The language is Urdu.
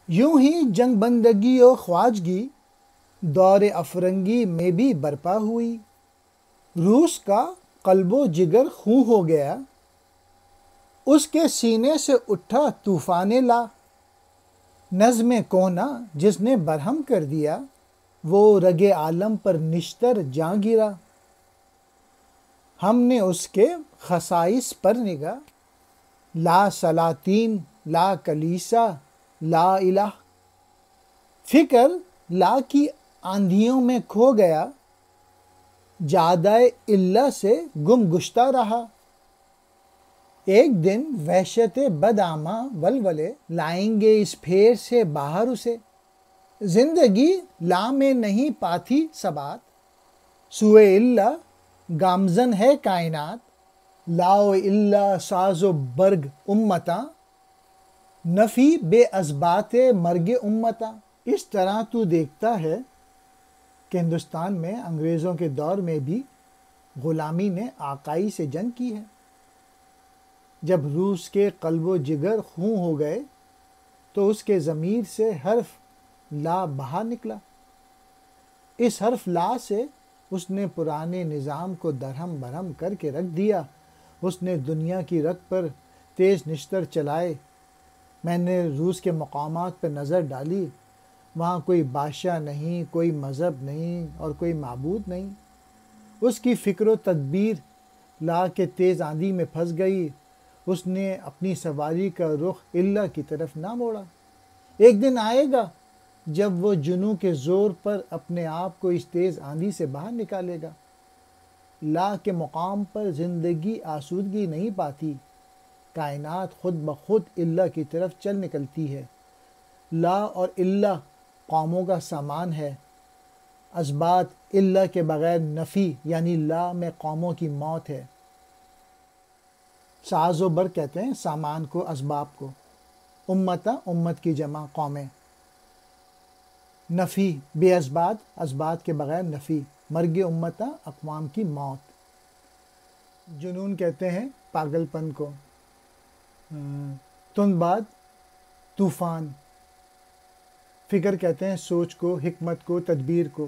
یوں ہی جنگ بندگی و خواجگی دور افرنگی میں بھی برپا ہوئی۔ روس کا قلب و جگر خوں ہو گیا، اس کے سینے سے اٹھا طوفان لا۔ نظم کونا جس نے برہم کر دیا، وہ رگ عالم پر نشتر جاں گرا۔ ہم نے اس کے خصائص پر نگاہ، لا سلاطین لا کلیسا لا الہ۔ فکر لا کی آندھیوں میں کھو گیا، جادۂ اللہ سے گم گشتہ رہا۔ ایک دن وحشت بدآمہ ولولے لائیں گے اس پھیر سے باہر اسے۔ زندگی لا میں نہیں پاتی ثبات، سوئے اللہ گامزن ہے کائنات۔ لا و الا ساز و برگ امتاں، نفی بے اثبات مرگ امتاں۔ اس طرح تو دیکھتا ہے کہ ہندوستان میں انگریزوں کے دور میں بھی غلامی نے آقائی سے جنگ کی ہے۔ جب روس کے قلب و جگر خوں ہو گئے تو اس کے ضمیر سے حرف لا باہر نکلا۔ اس حرف لا سے اس نے پرانے نظام کو درہم برہم کر کے رکھ دیا۔ اس نے دنیا کی رگ پر تیز نشتر چلائے۔ میں نے روس کے مقامات پر نظر ڈالی، وہاں کوئی بادشاہ نہیں، کوئی مذہب نہیں اور کوئی معبود نہیں۔ اس کی فکر و تدبیر لا کے تیز آندھی میں پھنس گئی۔ اس نے اپنی سواری کا رخ اللہ کی طرف نہ موڑا۔ ایک دن آئے گا جب وہ جنوں کے زور پر اپنے آپ کو اس تیز آندھی سے باہر نکالے گا۔ لا کے مقام پر زندگی آسودگی نہیں پاتی، کائنات خود بخود اللہ کی طرف چل نکلتی ہے۔ لا اور اللہ قوموں کا سامان ہے۔ اثبات اللہ کے بغیر نفی یعنی لا میں قوموں کی موت ہے۔ ساز و بر کہتے ہیں سامان کو، اسباب کو۔ امتہ امت کی جمع قومیں۔ نفی بے اسبات، اسبات کے بغیر نفی۔ مرگ امتہ اقوام کی موت۔ جنون کہتے ہیں پاگل پن کو۔ تندباد طوفان۔ فکر کہتے ہیں سوچ کو، حکمت کو، تدبیر کو۔